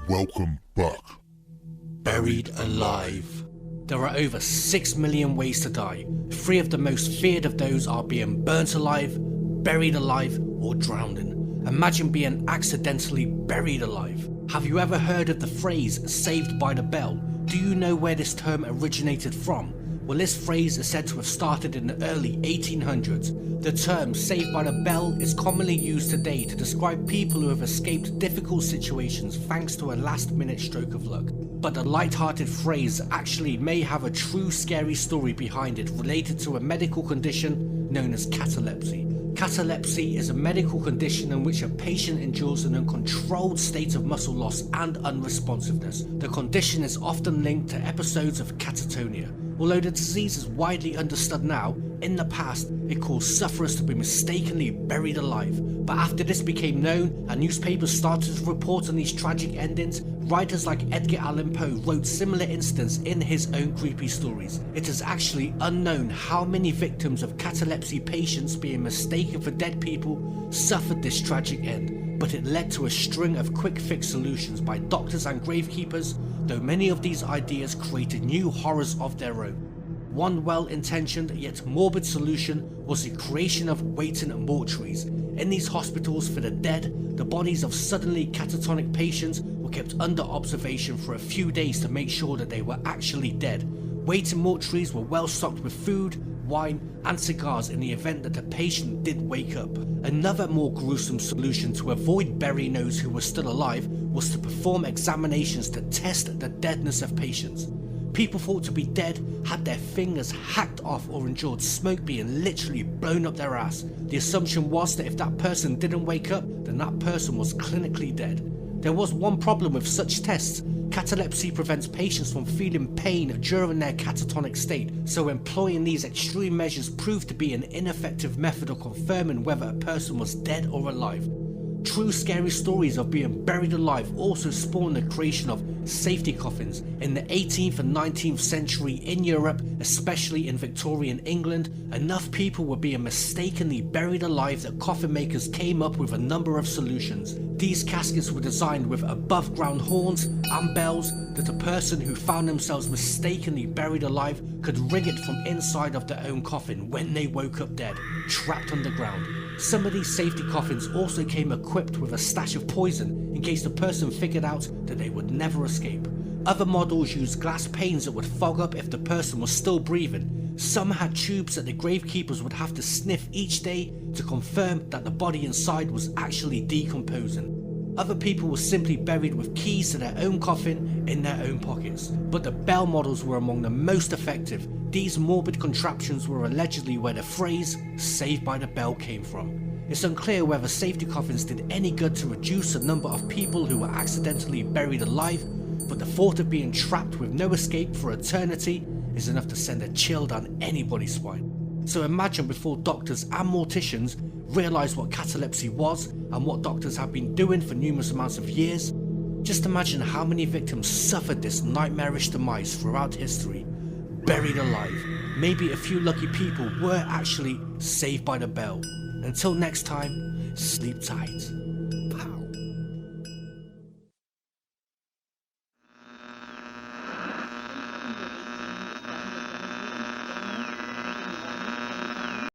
Welcome back. Buried alive. There are over 6 million ways to die. 3 of the most feared of those are being burnt alive, buried alive, or drowning. Imagine being accidentally buried alive. Have you ever heard of the phrase "saved by the bell"? Do you know where this term originated from? Well, this phrase is said to have started in the early 1800s. The term "saved by the bell" is commonly used today to describe people who have escaped difficult situations thanks to a last-minute stroke of luck. But the light-hearted phrase actually may have a true scary story behind it related to a medical condition known as catalepsy. Catalepsy is a medical condition in which a patient endures an uncontrolled state of muscle loss and unresponsiveness. The condition is often linked to episodes of catatonia. Although the disease is widely understood now, in the past it caused sufferers to be mistakenly buried alive. But after this became known and newspapers started to report on these tragic endings, writers like Edgar Allan Poe wrote similar incidents in his own creepy stories. It is actually unknown how many victims of catalepsy patients being mistaken for dead people suffered this tragic end, but it led to a string of quick fix solutions by doctors and gravekeepers, though many of these ideas created new horrors of their own. One well-intentioned yet morbid solution was the creation of waiting mortuaries. In these hospitals for the dead, the bodies of suddenly catatonic patients were kept under observation for a few days to make sure that they were actually dead. Waiting mortuaries were well stocked with food, wine and cigars in the event that the patient did wake up. Another more gruesome solution to avoid burying those who were still alive was to perform examinations to test the deadness of patients. People thought to be dead had their fingers hacked off or endured smoke being literally blown up their ass. The assumption was that if that person didn't wake up, then that person was clinically dead. There was one problem with such tests. Catalepsy prevents patients from feeling pain during their catatonic state, so employing these extreme measures proved to be an ineffective method of confirming whether a person was dead or alive. True scary stories of being buried alive also spawned the creation of safety coffins. In the 18th and 19th century in Europe, especially in Victorian England, enough people were being mistakenly buried alive that coffin makers came up with a number of solutions. These caskets were designed with above ground horns and bells that a person who found themselves mistakenly buried alive could ring it from inside of their own coffin when they woke up dead, trapped underground. Some of these safety coffins also came equipped with a stash of poison in case the person figured out that they would never escape. Other models used glass panes that would fog up if the person was still breathing. Some had tubes that the gravekeepers would have to sniff each day to confirm that the body inside was actually decomposing. Other people were simply buried with keys to their own coffin in their own pockets. But the bell models were among the most effective. These morbid contraptions were allegedly where the phrase "saved by the bell" came from. It's unclear whether safety coffins did any good to reduce the number of people who were accidentally buried alive, but the thought of being trapped with no escape for eternity is enough to send a chill down anybody's spine. So imagine before doctors and morticians realised what catalepsy was and what doctors have been doing for numerous amounts of years. Just imagine how many victims suffered this nightmarish demise throughout history. Buried alive. Maybe a few lucky people were actually saved by the bell. Until next time, sleep tight.